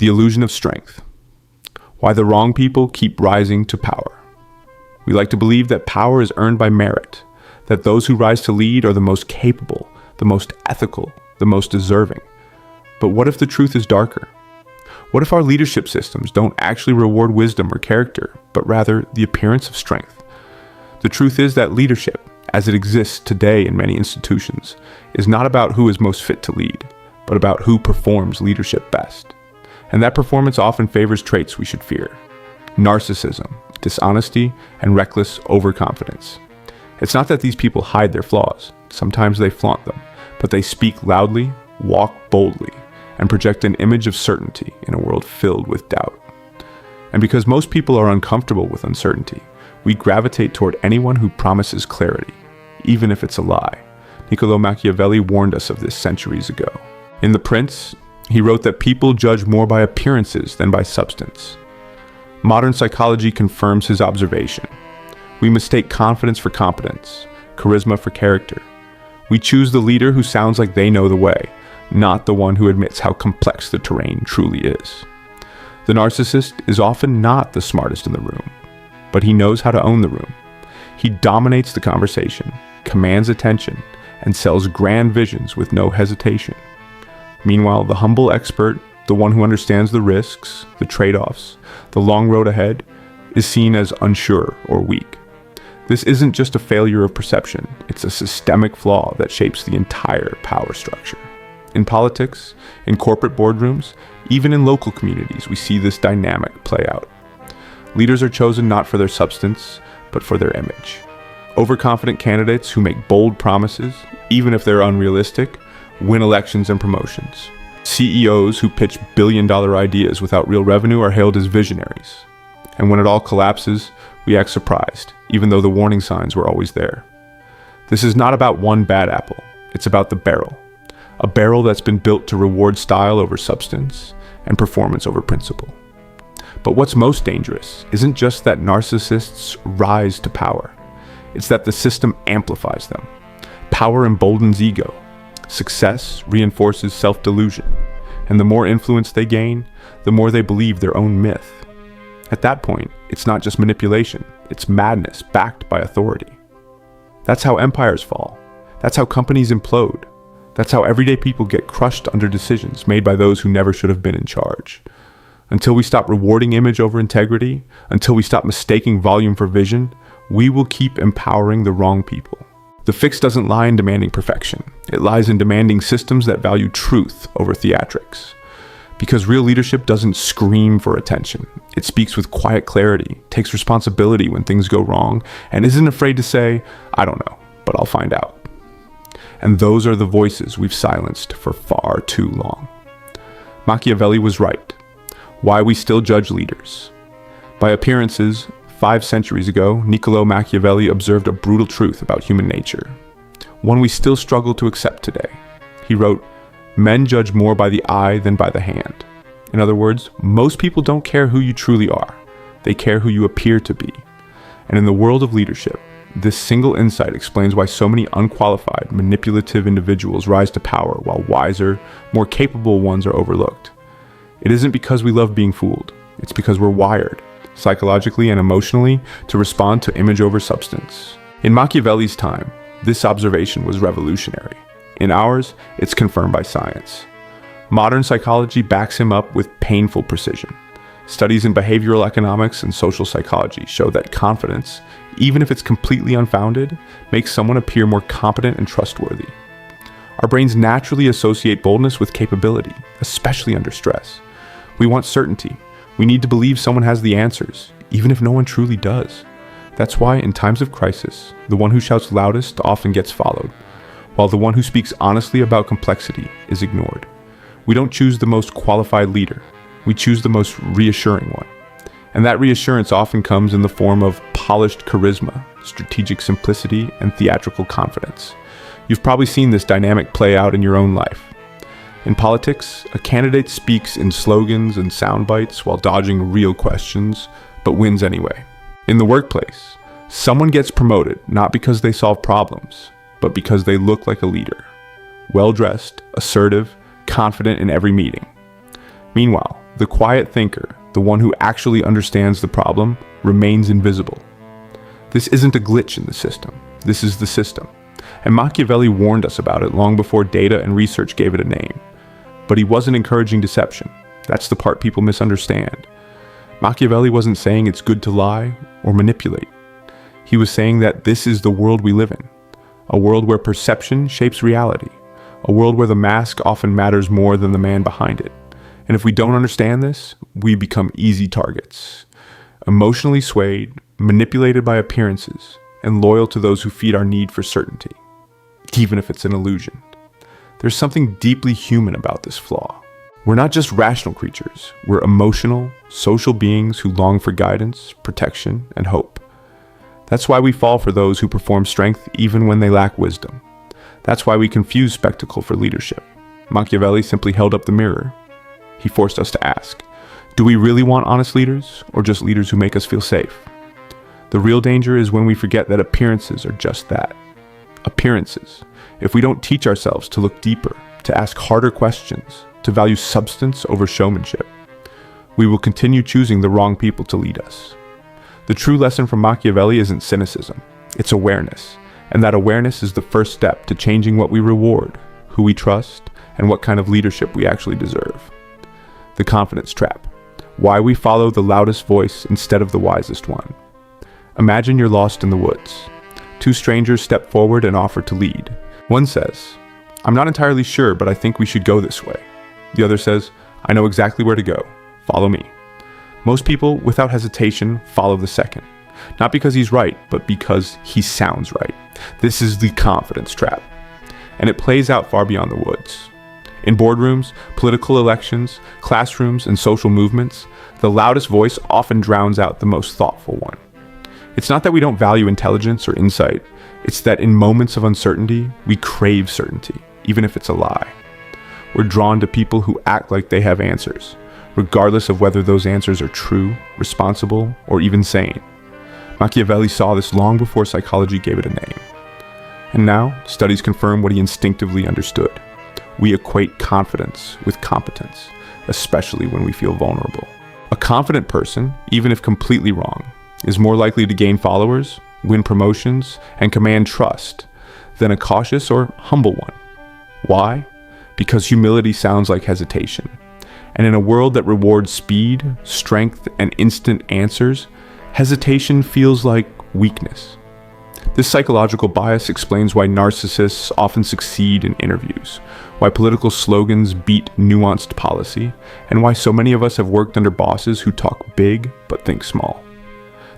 The illusion of strength. Why the wrong people keep rising to power. We like to believe that power is earned by merit, that those who rise to lead are the most capable, the most ethical, the most deserving. But what if the truth is darker? What if our leadership systems don't actually reward wisdom or character, but rather the appearance of strength? The truth is that leadership, as it exists today in many institutions, is not about who is most fit to lead, but about who performs leadership best. And that performance often favors traits we should fear: narcissism, dishonesty, and reckless overconfidence. It's not that these people hide their flaws. Sometimes they flaunt them, but they speak loudly, walk boldly, and project an image of certainty in a world filled with doubt. And because most people are uncomfortable with uncertainty, we gravitate toward anyone who promises clarity, even if it's a lie. Niccolo Machiavelli warned us of this centuries ago. In The Prince, he wrote that people judge more by appearances than by substance. Modern psychology confirms his observation. We mistake confidence for competence, charisma for character. We choose the leader who sounds like they know the way, not the one who admits how complex the terrain truly is. The narcissist is often not the smartest in the room, but he knows how to own the room. He dominates the conversation, commands attention, and sells grand visions with no hesitation. Meanwhile, the humble expert, the one who understands the risks, the trade-offs, the long road ahead, is seen as unsure or weak. This isn't just a failure of perception, it's a systemic flaw that shapes the entire power structure. In politics, in corporate boardrooms, even in local communities, we see this dynamic play out. Leaders are chosen not for their substance, but for their image. Overconfident candidates who make bold promises, even if they're unrealistic, win elections and promotions. CEOs who pitch billion-dollar ideas without real revenue are hailed as visionaries. And when it all collapses, we act surprised, even though the warning signs were always there. This is not about one bad apple, it's about the barrel. A barrel that's been built to reward style over substance and performance over principle. But what's most dangerous isn't just that narcissists rise to power. It's that the system amplifies them. Power emboldens ego. Success reinforces self-delusion. And the more influence they gain, the more they believe their own myth. At that point, it's not just manipulation, it's madness backed by authority. That's how empires fall. That's how companies implode. That's how everyday people get crushed under decisions made by those who never should have been in charge. Until we stop rewarding image over integrity, until we stop mistaking volume for vision, we will keep empowering the wrong people. The fix doesn't lie in demanding perfection. It lies in demanding systems that value truth over theatrics. Because real leadership doesn't scream for attention. It speaks with quiet clarity, takes responsibility when things go wrong, and isn't afraid to say, "I don't know, but I'll find out." And those are the voices we've silenced for far too long. Machiavelli was right. Why we still judge leaders. By appearances, 5 centuries ago, Niccolo Machiavelli observed a brutal truth about human nature, one we still struggle to accept today. He wrote, "Men judge more by the eye than by the hand." In other words, most people don't care who you truly are. They care who you appear to be. And in the world of leadership, this single insight explains why so many unqualified, manipulative individuals rise to power while wiser, more capable ones are overlooked. It isn't because we love being fooled. It's because we're wired, psychologically and emotionally, to respond to image over substance. In Machiavelli's time, this observation was revolutionary. In ours, it's confirmed by science. Modern psychology backs him up with painful precision. Studies in behavioral economics and social psychology show that confidence, even if it's completely unfounded, makes someone appear more competent and trustworthy. Our brains naturally associate boldness with capability, especially under stress. We want certainty. We need to believe someone has the answers, even if no one truly does. That's why in times of crisis, the one who shouts loudest often gets followed, while the one who speaks honestly about complexity is ignored. We don't choose the most qualified leader. We choose the most reassuring one. And that reassurance often comes in the form of polished charisma, strategic simplicity, and theatrical confidence. You've probably seen this dynamic play out in your own life. In politics, a candidate speaks in slogans and sound bites while dodging real questions, but wins anyway. In the workplace, someone gets promoted not because they solve problems, but because they look like a leader. Well-dressed, assertive, confident in every meeting. Meanwhile, The quiet thinker, the one who actually understands the problem, remains invisible. This isn't a glitch in the system. This is the system. And Machiavelli warned us about it long before data and research gave it a name. But he wasn't encouraging deception. That's the part people misunderstand. Machiavelli wasn't saying it's good to lie or manipulate. He was saying that this is the world we live in, a world where perception shapes reality, a world where the mask often matters more than the man behind it. And if we don't understand this, we become easy targets, emotionally swayed, manipulated by appearances, and loyal to those who feed our need for certainty, even if it's an illusion. There's something deeply human about this flaw. We're not just rational creatures. We're emotional, social beings who long for guidance, protection, and hope. That's why we fall for those who perform strength even when they lack wisdom. That's why we confuse spectacle for leadership. Machiavelli simply held up the mirror. He forced us to ask, do we really want honest leaders, or just leaders who make us feel safe? The real danger is when we forget that appearances are just that. Appearances. If we don't teach ourselves to look deeper, to ask harder questions, to value substance over showmanship, we will continue choosing the wrong people to lead us. The true lesson from Machiavelli isn't cynicism, it's awareness. And that awareness is the first step to changing what we reward, who we trust, and what kind of leadership we actually deserve. The confidence trap. Why we follow the loudest voice instead of the wisest one. Imagine you're lost in the woods. Two strangers step forward and offer to lead. One says, I'm not entirely sure, but I think we should go this way. The other says, I know exactly where to go. Follow me. Most people, without hesitation, follow the second. Not because he's right, but because he sounds right. This is the confidence trap. And it plays out far beyond the woods. In boardrooms, political elections, classrooms, and social movements, the loudest voice often drowns out the most thoughtful one. It's not that we don't value intelligence or insight. It's that in moments of uncertainty, we crave certainty, even if it's a lie. We're drawn to people who act like they have answers, regardless of whether those answers are true, responsible, or even sane. Machiavelli saw this long before psychology gave it a name. And now, studies confirm what he instinctively understood. We equate confidence with competence, especially when we feel vulnerable. A confident person, even if completely wrong, is more likely to gain followers, win promotions, and command trust than a cautious or humble one. Why? Because humility sounds like hesitation. And in a world that rewards speed, strength, and instant answers, hesitation feels like weakness. This psychological bias explains why narcissists often succeed in interviews, why political slogans beat nuanced policy, and why so many of us have worked under bosses who talk big but think small.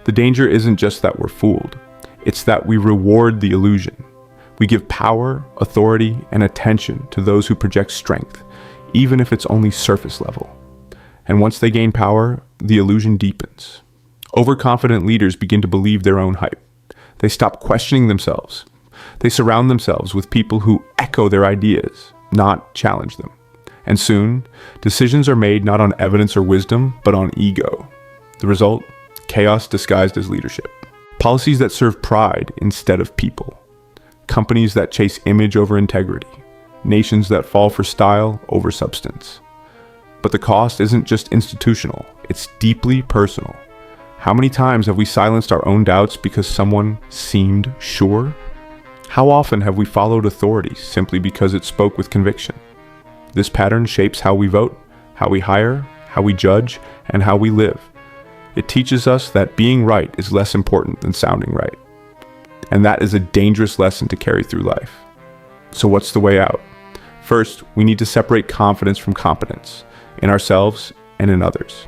The danger isn't just that we're fooled, it's that we reward the illusion. We give power, authority, and attention to those who project strength, even if it's only surface level. And once they gain power, the illusion deepens. Overconfident leaders begin to believe their own hype. They stop questioning themselves. They surround themselves with people who echo their ideas, not challenge them. And soon, decisions are made not on evidence or wisdom, but on ego. The result? Chaos disguised as leadership. Policies that serve pride instead of people. Companies that chase image over integrity. Nations that fall for style over substance. But the cost isn't just institutional, it's deeply personal. How many times have we silenced our own doubts because someone seemed sure? How often have we followed authority simply because it spoke with conviction? This pattern shapes how we vote, how we hire, how we judge, and how we live. It teaches us that being right is less important than sounding right. And that is a dangerous lesson to carry through life. So what's the way out? First, we need to separate confidence from competence, in ourselves and in others.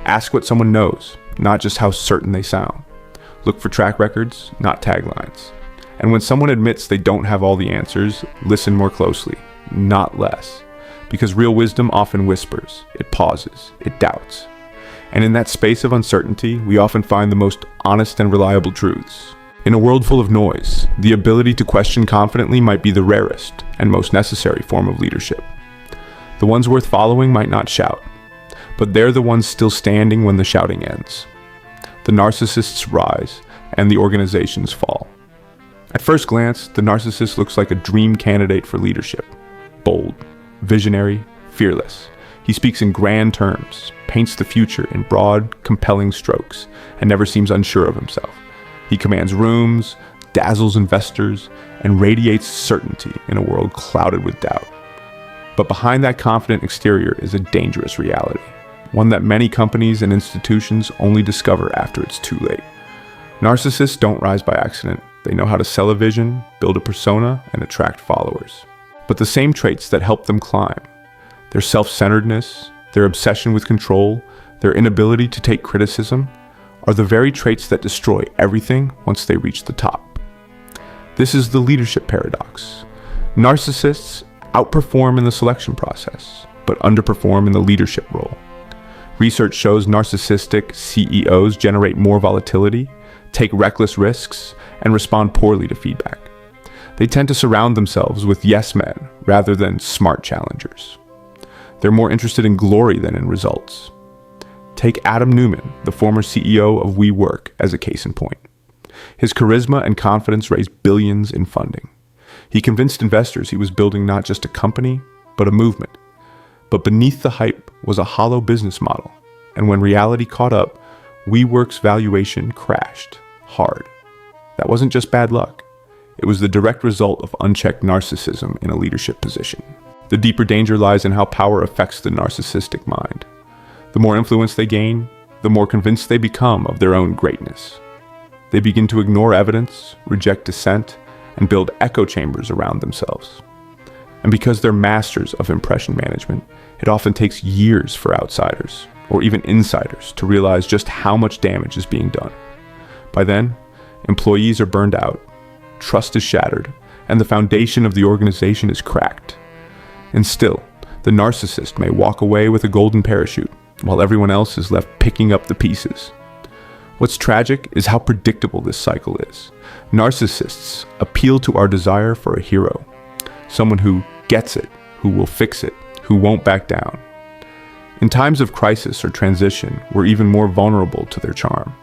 Ask what someone knows, not just how certain they sound. Look for track records, not taglines. And when someone admits they don't have all the answers, listen more closely, not less. Because real wisdom often whispers, it pauses, it doubts. And in that space of uncertainty, we often find the most honest and reliable truths. In a world full of noise, the ability to question confidently might be the rarest and most necessary form of leadership. The ones worth following might not shout, but they're the ones still standing when the shouting ends. The narcissists rise, and the organizations fall. At first glance, the narcissist looks like a dream candidate for leadership. Bold, visionary, fearless. He speaks in grand terms, paints the future in broad, compelling strokes, and never seems unsure of himself. He commands rooms, dazzles investors, and radiates certainty in a world clouded with doubt. But behind that confident exterior is a dangerous reality, one that many companies and institutions only discover after it's too late. Narcissists don't rise by accident. They know how to sell a vision, build a persona, and attract followers. But the same traits that help them climb, their self-centeredness, their obsession with control, their inability to take criticism, are the very traits that destroy everything once they reach the top. This is the leadership paradox. Narcissists outperform in the selection process, but underperform in the leadership role. Research shows narcissistic CEOs generate more volatility, take reckless risks, and respond poorly to feedback. They tend to surround themselves with yes men rather than smart challengers. They're more interested in glory than in results. Take Adam Neumann, the former CEO of WeWork, as a case in point. His charisma and confidence raised billions in funding. He convinced investors he was building not just a company, but a movement. But beneath the hype was a hollow business model, and when reality caught up, WeWork's valuation crashed hard. That wasn't just bad luck. It was the direct result of unchecked narcissism in a leadership position. The deeper danger lies in how power affects the narcissistic mind. The more influence they gain, the more convinced they become of their own greatness. They begin to ignore evidence, reject dissent, and build echo chambers around themselves. And because they're masters of impression management, it often takes years for outsiders, or even insiders, to realize just how much damage is being done. By then, employees are burned out, trust is shattered, and the foundation of the organization is cracked. And still, the narcissist may walk away with a golden parachute, while everyone else is left picking up the pieces. What's tragic is how predictable this cycle is. Narcissists appeal to our desire for a hero, someone who gets it, who will fix it, who won't back down. In times of crisis or transition, we're even more vulnerable to their charm.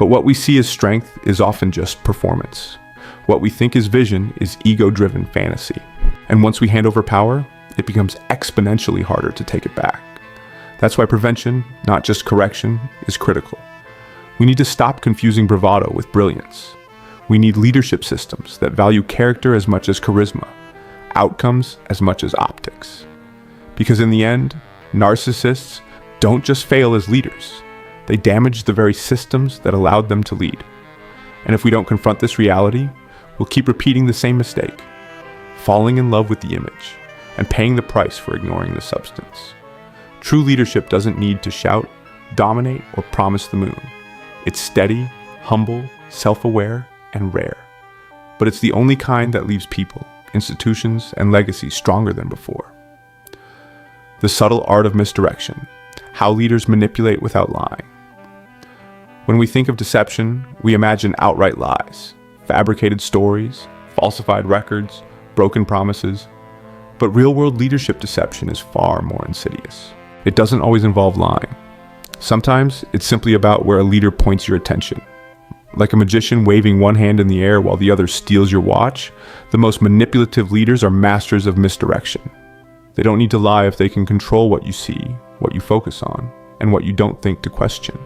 But what we see as strength is often just performance. What we think is vision is ego-driven fantasy. And once we hand over power, it becomes exponentially harder to take it back. That's why prevention, not just correction, is critical. We need to stop confusing bravado with brilliance. We need leadership systems that value character as much as charisma, outcomes as much as optics. Because in the end, narcissists don't just fail as leaders, they damage the very systems that allowed them to lead. And if we don't confront this reality, we'll keep repeating the same mistake, falling in love with the image and paying the price for ignoring the substance. True leadership doesn't need to shout, dominate, or promise the moon. It's steady, humble, self-aware, and rare. But it's the only kind that leaves people, institutions, and legacies stronger than before. The subtle art of misdirection, how leaders manipulate without lying. When we think of deception, we imagine outright lies, fabricated stories, falsified records, broken promises. But real-world leadership deception is far more insidious. It doesn't always involve lying. Sometimes it's simply about where a leader points your attention. Like a magician waving one hand in the air while the other steals your watch, the most manipulative leaders are masters of misdirection. They don't need to lie if they can control what you see, what you focus on, and what you don't think to question.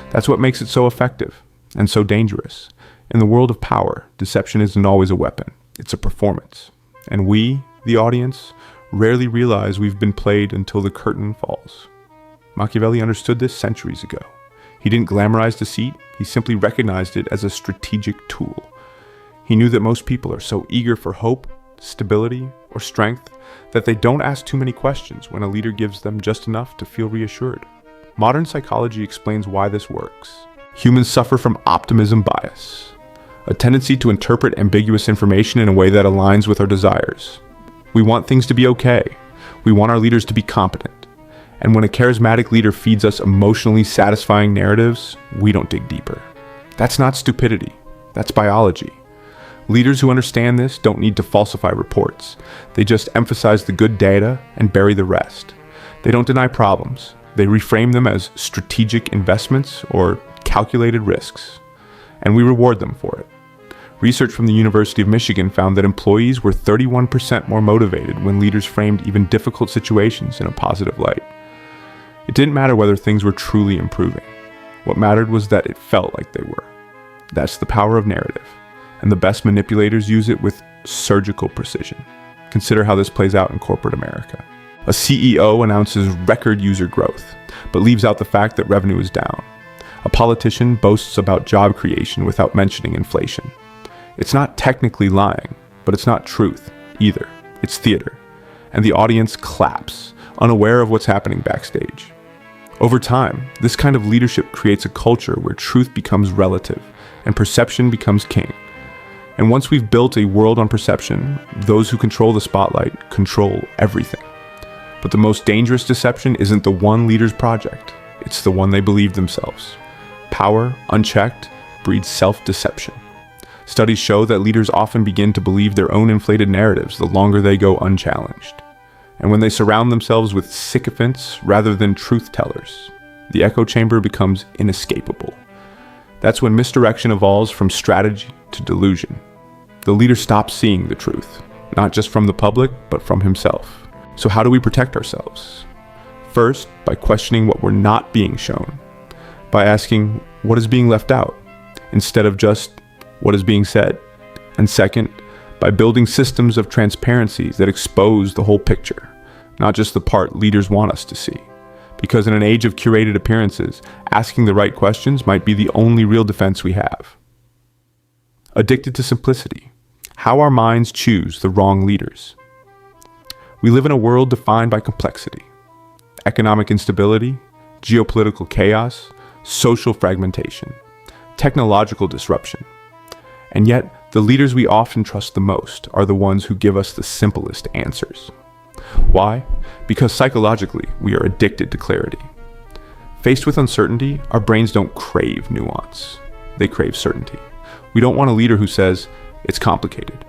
That's what makes it so effective and so dangerous. In the world of power, deception isn't always a weapon. It's a performance. And we, the audience, rarely realize we've been played until the curtain falls. Machiavelli understood this centuries ago. He didn't glamorize deceit, he simply recognized it as a strategic tool. He knew that most people are so eager for hope, stability, or strength that they don't ask too many questions when a leader gives them just enough to feel reassured. Modern psychology explains why this works. Humans suffer from optimism bias, a tendency to interpret ambiguous information in a way that aligns with our desires. We want things to be okay. We want our leaders to be competent. And when a charismatic leader feeds us emotionally satisfying narratives, we don't dig deeper. That's not stupidity. That's biology. Leaders who understand this don't need to falsify reports. They just emphasize the good data and bury the rest. They don't deny problems. They reframe them as strategic investments or calculated risks. And we reward them for it. Research from the University of Michigan found that employees were 31% more motivated when leaders framed even difficult situations in a positive light. It didn't matter whether things were truly improving. What mattered was that it felt like they were. That's the power of narrative, and the best manipulators use it with surgical precision. Consider how this plays out in corporate America. A CEO announces record user growth, but leaves out the fact that revenue is down. A politician boasts about job creation without mentioning inflation. It's not technically lying, but it's not truth either. It's theater. And the audience claps, unaware of what's happening backstage. Over time, this kind of leadership creates a culture where truth becomes relative and perception becomes king. And once we've built a world on perception, those who control the spotlight control everything. But the most dangerous deception isn't the one leader's project. It's the one they believe themselves. Power, unchecked, breeds self-deception. Studies show that leaders often begin to believe their own inflated narratives the longer they go unchallenged. And when they surround themselves with sycophants rather than truth tellers, the echo chamber becomes inescapable. That's when misdirection evolves from strategy to delusion. The leader stops seeing the truth, not just from the public, but from himself. So how do we protect ourselves? First, by questioning what we're not being shown, by asking what is being left out, instead of just what is being said. And second, by building systems of transparency that expose the whole picture, not just the part leaders want us to see. Because in an age of curated appearances, asking the right questions might be the only real defense we have. Addicted to simplicity. How our minds choose the wrong leaders. We live in a world defined by complexity. Economic instability, geopolitical chaos, social fragmentation, technological disruption. And yet, the leaders we often trust the most are the ones who give us the simplest answers. Why? Because psychologically, we are addicted to clarity. Faced with uncertainty, our brains don't crave nuance. They crave certainty. We don't want a leader who says, it's complicated.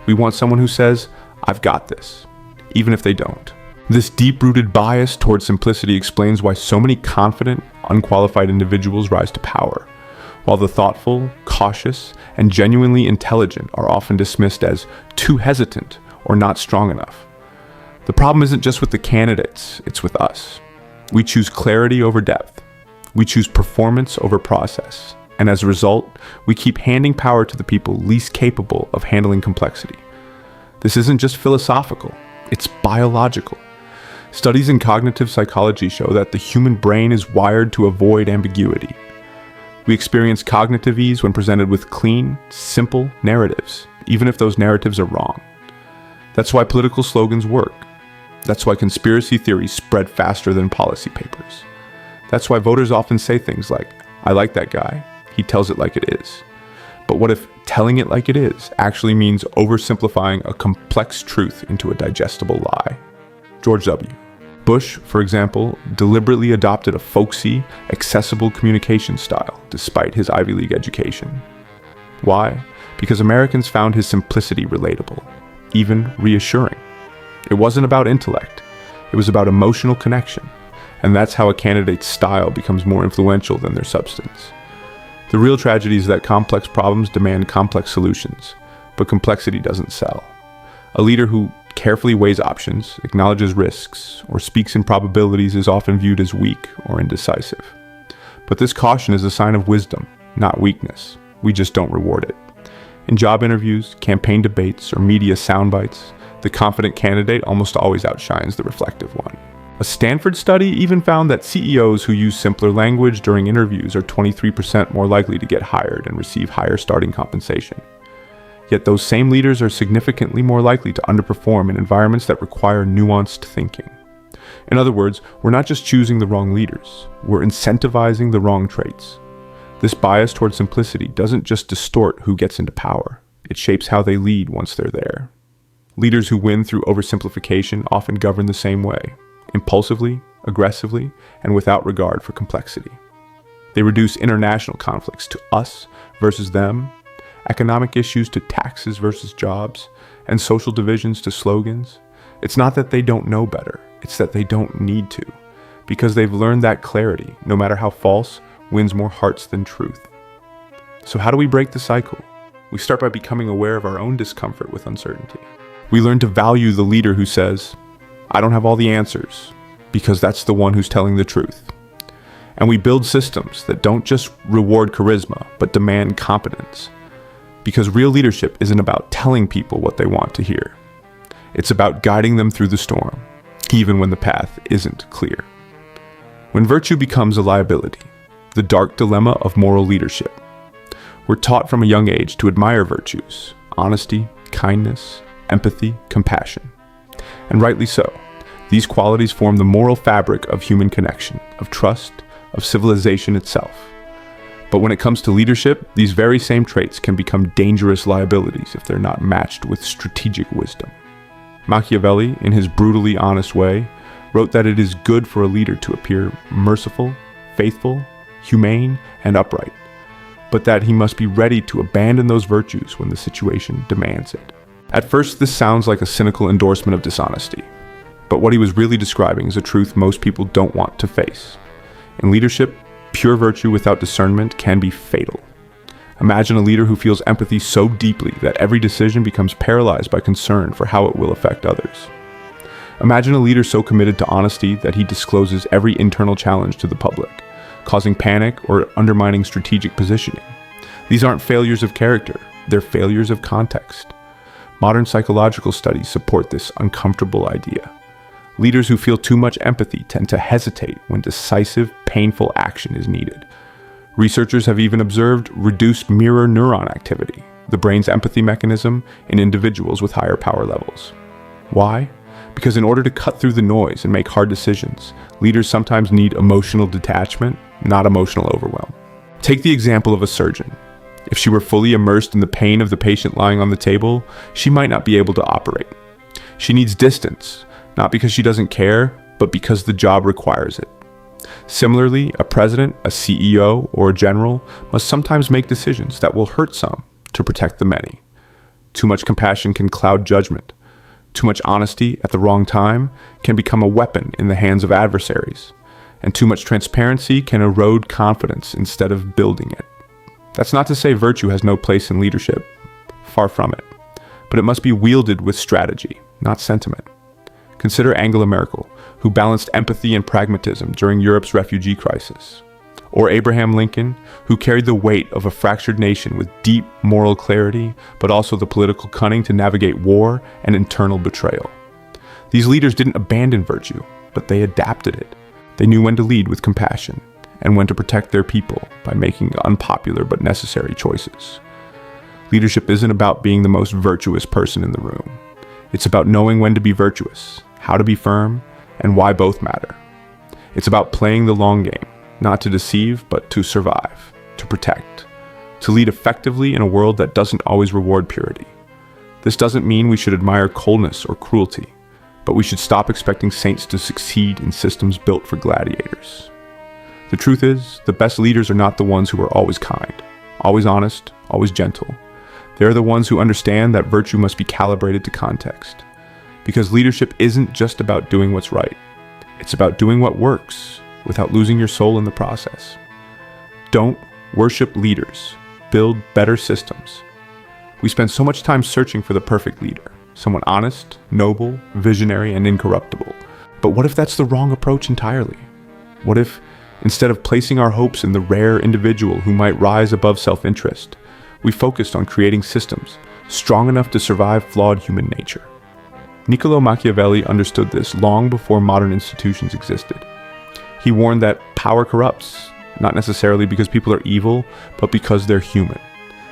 We want someone who says, I've got this, even if they don't. This deep-rooted bias towards simplicity explains why so many confident, unqualified individuals rise to power, while the thoughtful, cautious, and genuinely intelligent are often dismissed as too hesitant or not strong enough. The problem isn't just with the candidates, it's with us. We choose clarity over depth. We choose performance over process. And as a result, we keep handing power to the people least capable of handling complexity. This isn't just philosophical, it's biological. Studies in cognitive psychology show that the human brain is wired to avoid ambiguity. We experience cognitive ease when presented with clean, simple narratives, even if those narratives are wrong. That's why political slogans work. That's why conspiracy theories spread faster than policy papers. That's why voters often say things like, I like that guy, he tells it like it is. But what if telling it like it is actually means oversimplifying a complex truth into a digestible lie? George W. Bush, for example, deliberately adopted a folksy, accessible communication style despite his Ivy League education. Why? Because Americans found his simplicity relatable, even reassuring. It wasn't about intellect, it was about emotional connection, and that's how a candidate's style becomes more influential than their substance. The real tragedy is that complex problems demand complex solutions, but complexity doesn't sell. A leader who carefully weighs options, acknowledges risks, or speaks in probabilities is often viewed as weak or indecisive. But this caution is a sign of wisdom, not weakness. We just don't reward it. In job interviews, campaign debates, or media soundbites, the confident candidate almost always outshines the reflective one. A Stanford study even found that CEOs who use simpler language during interviews are 23% more likely to get hired and receive higher starting compensation. Yet those same leaders are significantly more likely to underperform in environments that require nuanced thinking. In other words, we're not just choosing the wrong leaders, we're incentivizing the wrong traits. This bias toward simplicity doesn't just distort who gets into power, it shapes how they lead once they're there. Leaders who win through oversimplification often govern the same way, impulsively, aggressively, and without regard for complexity. They reduce international conflicts to us versus them, economic issues to taxes versus jobs, and social divisions to slogans. It's not that they don't know better, it's that they don't need to, because they've learned that clarity, no matter how false, wins more hearts than truth. So how do we break the cycle? We start by becoming aware of our own discomfort with uncertainty. We learn to value the leader who says, "I don't have all the answers," because that's the one who's telling the truth. And we build systems that don't just reward charisma, but demand competence. Because real leadership isn't about telling people what they want to hear. It's about guiding them through the storm, even when the path isn't clear. When virtue becomes a liability, the dark dilemma of moral leadership. We're taught from a young age to admire virtues: honesty, kindness, empathy, compassion. And rightly so. These qualities form the moral fabric of human connection, of trust, of civilization itself. But when it comes to leadership, these very same traits can become dangerous liabilities if they're not matched with strategic wisdom. Machiavelli, in his brutally honest way, wrote that it is good for a leader to appear merciful, faithful, humane, and upright, but that he must be ready to abandon those virtues when the situation demands it. At first, this sounds like a cynical endorsement of dishonesty, but what he was really describing is a truth most people don't want to face. In leadership, pure virtue without discernment can be fatal. Imagine a leader who feels empathy so deeply that every decision becomes paralyzed by concern for how it will affect others. Imagine a leader so committed to honesty that he discloses every internal challenge to the public, causing panic or undermining strategic positioning. These aren't failures of character, they're failures of context. Modern psychological studies support this uncomfortable idea. Leaders who feel too much empathy tend to hesitate when decisive, painful action is needed. Researchers have even observed reduced mirror neuron activity, the brain's empathy mechanism, in individuals with higher power levels. Why? Because in order to cut through the noise and make hard decisions, leaders sometimes need emotional detachment, not emotional overwhelm. Take the example of a surgeon. If she were fully immersed in the pain of the patient lying on the table, she might not be able to operate. She needs distance, not because she doesn't care, but because the job requires it. Similarly, a president, a CEO, or a general must sometimes make decisions that will hurt some to protect the many. Too much compassion can cloud judgment. Too much honesty at the wrong time can become a weapon in the hands of adversaries. And too much transparency can erode confidence instead of building it. That's not to say virtue has no place in leadership. Far from it. But it must be wielded with strategy, not sentiment. Consider Angela Merkel, who balanced empathy and pragmatism during Europe's refugee crisis. Or Abraham Lincoln, who carried the weight of a fractured nation with deep moral clarity, but also the political cunning to navigate war and internal betrayal. These leaders didn't abandon virtue, but they adapted it. They knew when to lead with compassion, and when to protect their people by making unpopular but necessary choices. Leadership isn't about being the most virtuous person in the room. It's about knowing when to be virtuous, how to be firm, and why both matter. It's about playing the long game, not to deceive, but to survive, to protect, to lead effectively in a world that doesn't always reward purity. This doesn't mean we should admire coldness or cruelty, but we should stop expecting saints to succeed in systems built for gladiators. The truth is, the best leaders are not the ones who are always kind, always honest, always gentle. They're the ones who understand that virtue must be calibrated to context. Because leadership isn't just about doing what's right. It's about doing what works without losing your soul in the process. Don't worship leaders. Build better systems. We spend so much time searching for the perfect leader, someone honest, noble, visionary, and incorruptible. But what if that's the wrong approach entirely? What if, instead of placing our hopes in the rare individual who might rise above self-interest, we focused on creating systems strong enough to survive flawed human nature? Niccolo Machiavelli understood this long before modern institutions existed. He warned that power corrupts, not necessarily because people are evil, but because they're human.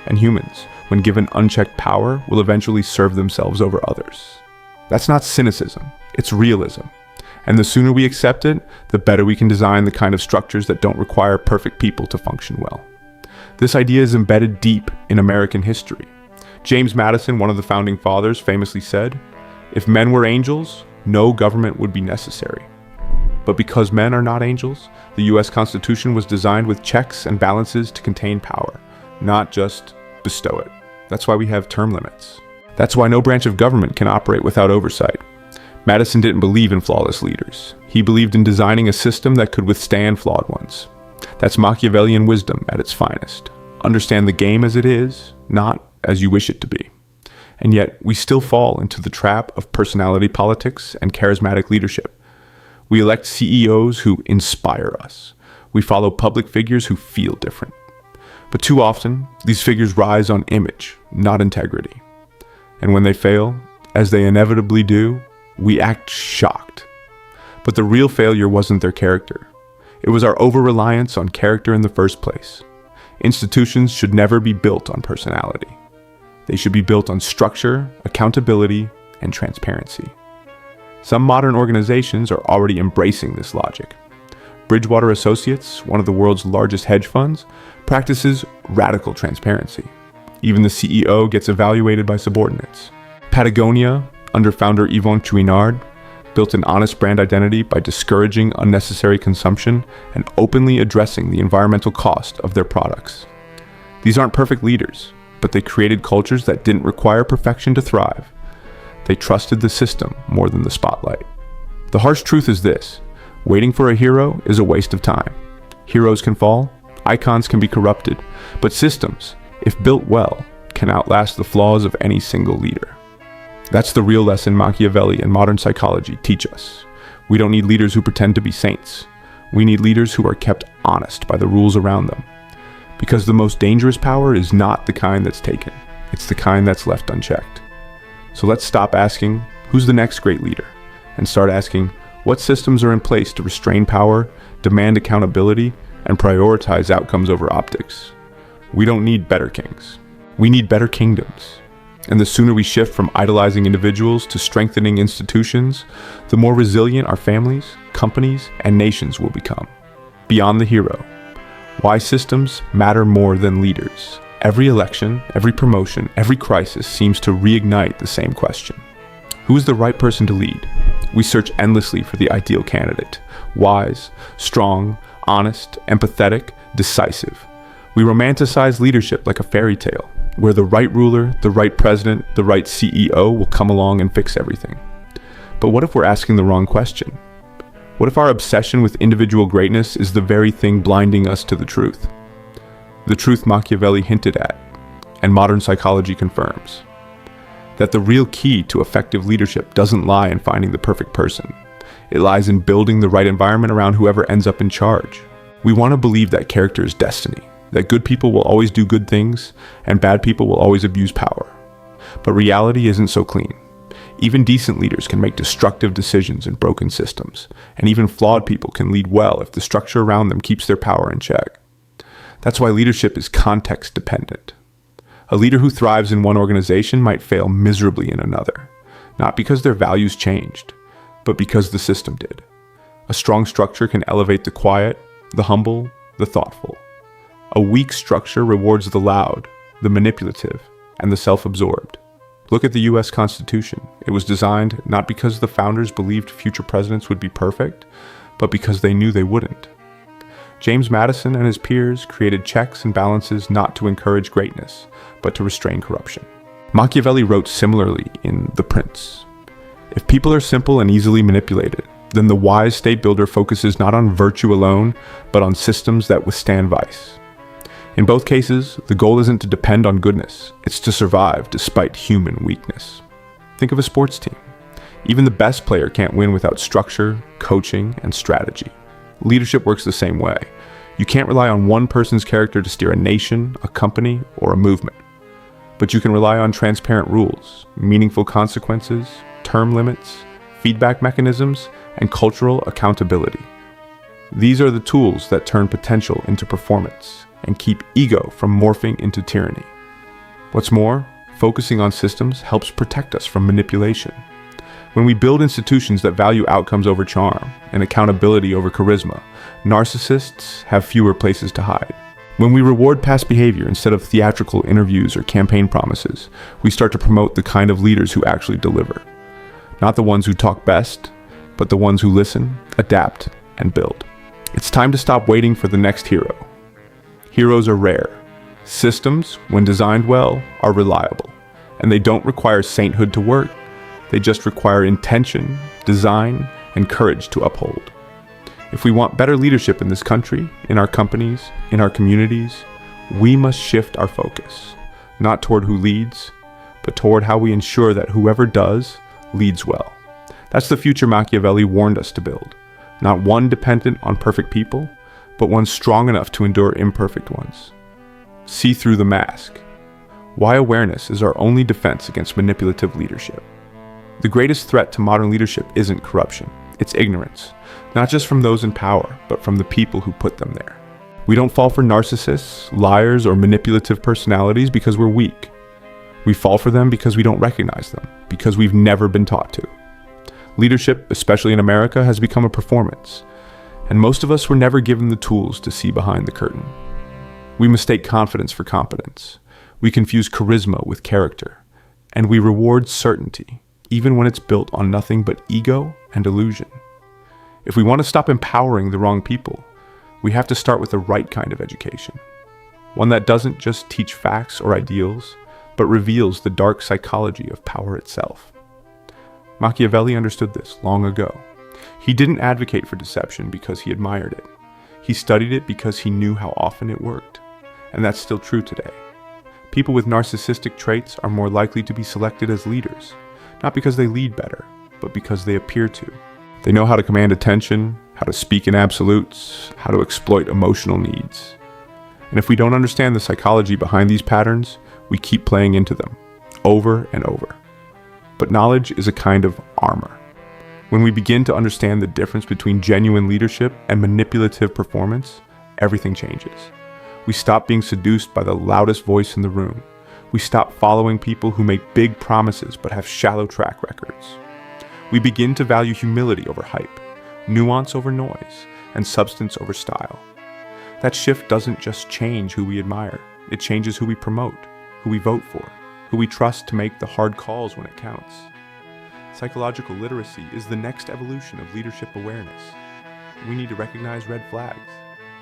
And humans, when given unchecked power, will eventually serve themselves over others. That's not cynicism, it's realism. And the sooner we accept it, the better we can design the kind of structures that don't require perfect people to function well. This idea is embedded deep in American history. James Madison, one of the founding fathers, famously said, "If men were angels, no government would be necessary." But because men are not angels, the US Constitution was designed with checks and balances to contain power, not just bestow it. That's why we have term limits. That's why no branch of government can operate without oversight. Madison didn't believe in flawless leaders. He believed in designing a system that could withstand flawed ones. That's Machiavellian wisdom at its finest. Understand the game as it is, not as you wish it to be. And yet, we still fall into the trap of personality politics and charismatic leadership. We elect CEOs who inspire us. We follow public figures who feel different. But too often, these figures rise on image, not integrity. And when they fail, as they inevitably do, we act shocked. But the real failure wasn't their character. It was our over-reliance on character in the first place. Institutions should never be built on personality. They should be built on structure, accountability, and transparency. Some modern organizations are already embracing this logic. Bridgewater Associates, one of the world's largest hedge funds, practices radical transparency. Even the CEO gets evaluated by subordinates. Patagonia, under founder Yvon Chouinard, built an honest brand identity by discouraging unnecessary consumption and openly addressing the environmental cost of their products. These aren't perfect leaders, but they created cultures that didn't require perfection to thrive. They trusted the system more than the spotlight. The harsh truth is this: waiting for a hero is a waste of time. Heroes can fall, icons can be corrupted, but systems, if built well, can outlast the flaws of any single leader. That's the real lesson Machiavelli and modern psychology teach us. We don't need leaders who pretend to be saints. We need leaders who are kept honest by the rules around them. Because the most dangerous power is not the kind that's taken. It's the kind that's left unchecked. So let's stop asking, who's the next great leader? And start asking, what systems are in place to restrain power, demand accountability, and prioritize outcomes over optics? We don't need better kings. We need better kingdoms. And the sooner we shift from idolizing individuals to strengthening institutions, the more resilient our families, companies, and nations will become. Beyond the hero, why systems matter more than leaders. Every election, every promotion, every crisis seems to reignite the same question. Who is the right person to lead? We search endlessly for the ideal candidate. Wise, strong, honest, empathetic, decisive. We romanticize leadership like a fairy tale, where the right ruler, the right president, the right CEO will come along and fix everything. But what if we're asking the wrong question? What if our obsession with individual greatness is the very thing blinding us to the truth? The truth Machiavelli hinted at, and modern psychology confirms. That the real key to effective leadership doesn't lie in finding the perfect person. It lies in building the right environment around whoever ends up in charge. We want to believe that character is destiny, that good people will always do good things, and bad people will always abuse power. But reality isn't so clean. Even decent leaders can make destructive decisions in broken systems, and even flawed people can lead well if the structure around them keeps their power in check. That's why leadership is context dependent. A leader who thrives in one organization might fail miserably in another, not because their values changed, but because the system did. A strong structure can elevate the quiet, the humble, the thoughtful. A weak structure rewards the loud, the manipulative, and the self-absorbed. Look at the US Constitution. It was designed not because the founders believed future presidents would be perfect, but because they knew they wouldn't. James Madison and his peers created checks and balances not to encourage greatness, but to restrain corruption. Machiavelli wrote similarly in The Prince. If people are simple and easily manipulated, then the wise state builder focuses not on virtue alone, but on systems that withstand vice. In both cases, the goal isn't to depend on goodness, it's to survive despite human weakness. Think of a sports team. Even the best player can't win without structure, coaching, and strategy. Leadership works the same way. You can't rely on one person's character to steer a nation, a company, or a movement. But you can rely on transparent rules, meaningful consequences, term limits, feedback mechanisms, and cultural accountability. These are the tools that turn potential into performance and keep ego from morphing into tyranny. What's more, focusing on systems helps protect us from manipulation. When we build institutions that value outcomes over charm and accountability over charisma, narcissists have fewer places to hide. When we reward past behavior instead of theatrical interviews or campaign promises, we start to promote the kind of leaders who actually deliver. Not the ones who talk best, but the ones who listen, adapt, and build. It's time to stop waiting for the next hero. Heroes are rare. Systems, when designed well, are reliable, and they don't require sainthood to work. They just require intention, design, and courage to uphold. If we want better leadership in this country, in our companies, in our communities, we must shift our focus. not toward who leads, but toward how we ensure that whoever does leads well. That's the future Machiavelli warned us to build. Not one dependent on perfect people, but one strong enough to endure imperfect ones. See through the mask. Why awareness is our only defense against manipulative leadership. The greatest threat to modern leadership isn't corruption, it's ignorance, not just from those in power, but from the people who put them there. We don't fall for narcissists, liars, or manipulative personalities because we're weak. We fall for them because we don't recognize them, because we've never been taught to. Leadership, especially in America, has become a performance, and most of us were never given the tools to see behind the curtain. We mistake confidence for competence. We confuse charisma with character, and we reward certainty, even when it's built on nothing but ego and illusion. If we want to stop empowering the wrong people, we have to start with the right kind of education. One that doesn't just teach facts or ideals, but reveals the dark psychology of power itself. Machiavelli understood this long ago. He didn't advocate for deception because he admired it. He studied it because he knew how often it worked. And that's still true today. People with narcissistic traits are more likely to be selected as leaders, not because they lead better, but because they appear to. They know how to command attention, how to speak in absolutes, how to exploit emotional needs. And if we don't understand the psychology behind these patterns, we keep playing into them, over and over. But knowledge is a kind of armor. When we begin to understand the difference between genuine leadership and manipulative performance, everything changes. We stop being seduced by the loudest voice in the room. We stop following people who make big promises but have shallow track records. We begin to value humility over hype, nuance over noise, and substance over style. That shift doesn't just change who we admire, it changes who we promote, who we vote for, who we trust to make the hard calls when it counts. Psychological literacy is the next evolution of leadership awareness. We need to recognize red flags,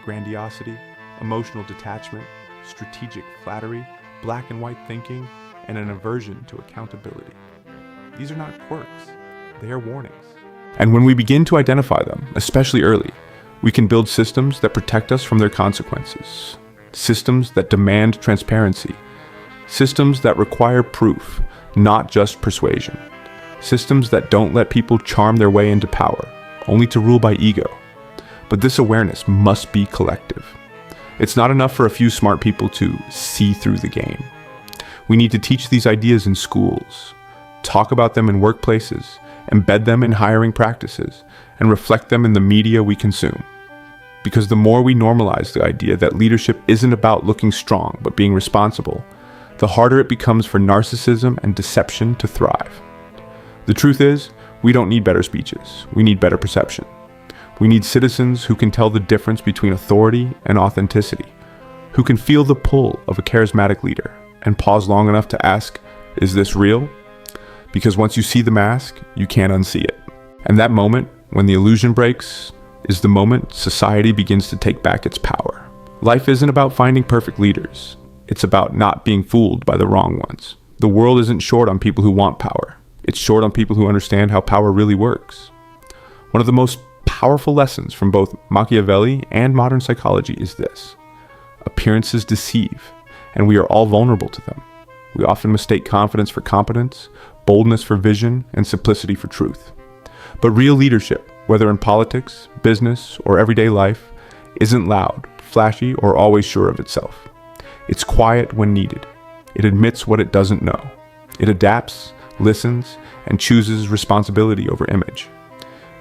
grandiosity, emotional detachment, strategic flattery, black and white thinking, and an aversion to accountability. These are not quirks, they are warnings. And when we begin to identify them, especially early, we can build systems that protect us from their consequences, systems that demand transparency, systems that require proof, not just persuasion, systems that don't let people charm their way into power, only to rule by ego. But this awareness must be collective. It's not enough for a few smart people to see through the game. We need to teach these ideas in schools, talk about them in workplaces, embed them in hiring practices, and reflect them in the media we consume. Because the more we normalize the idea that leadership isn't about looking strong but being responsible, the harder it becomes for narcissism and deception to thrive. The truth is, we don't need better speeches, we need better perception. We need citizens who can tell the difference between authority and authenticity, who can feel the pull of a charismatic leader and pause long enough to ask, is this real? Because once you see the mask, you can't unsee it. And that moment, when the illusion breaks, is the moment society begins to take back its power. Life isn't about finding perfect leaders. It's about not being fooled by the wrong ones. The world isn't short on people who want power. It's short on people who understand how power really works. One of the most powerful lessons from both Machiavelli and modern psychology is this: appearances deceive, and we are all vulnerable to them. We often mistake confidence for competence, boldness for vision, and simplicity for truth. But real leadership, whether in politics, business, or everyday life, isn't loud, flashy, or always sure of itself. It's quiet when needed. It admits what it doesn't know. It adapts, listens, and chooses responsibility over image.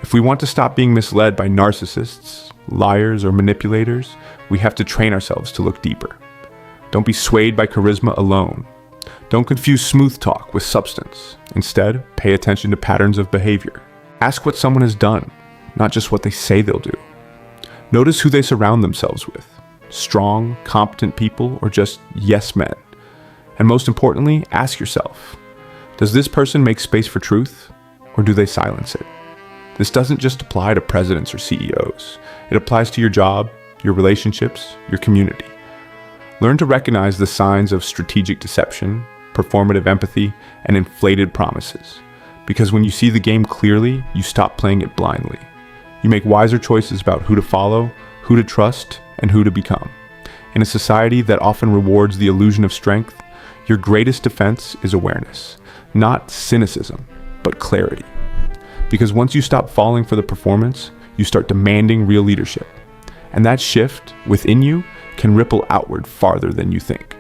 If we want to stop being misled by narcissists, liars, or manipulators, we have to train ourselves to look deeper. Don't be swayed by charisma alone. Don't confuse smooth talk with substance. Instead, pay attention to patterns of behavior. Ask what someone has done, not just what they say they'll do. Notice who they surround themselves with: strong, competent people, or just yes men. And most importantly, ask yourself, does this person make space for truth, or do they silence it? This doesn't just apply to presidents or CEOs. It applies to your job, your relationships, your community. Learn to recognize the signs of strategic deception, performative empathy, and inflated promises. Because when you see the game clearly, you stop playing it blindly. You make wiser choices about who to follow, who to trust, and who to become. In a society that often rewards the illusion of strength, Your greatest defense is awareness, not cynicism, but clarity. Because once you stop falling for the performance, you start demanding real leadership. And that shift within you can ripple outward farther than you think.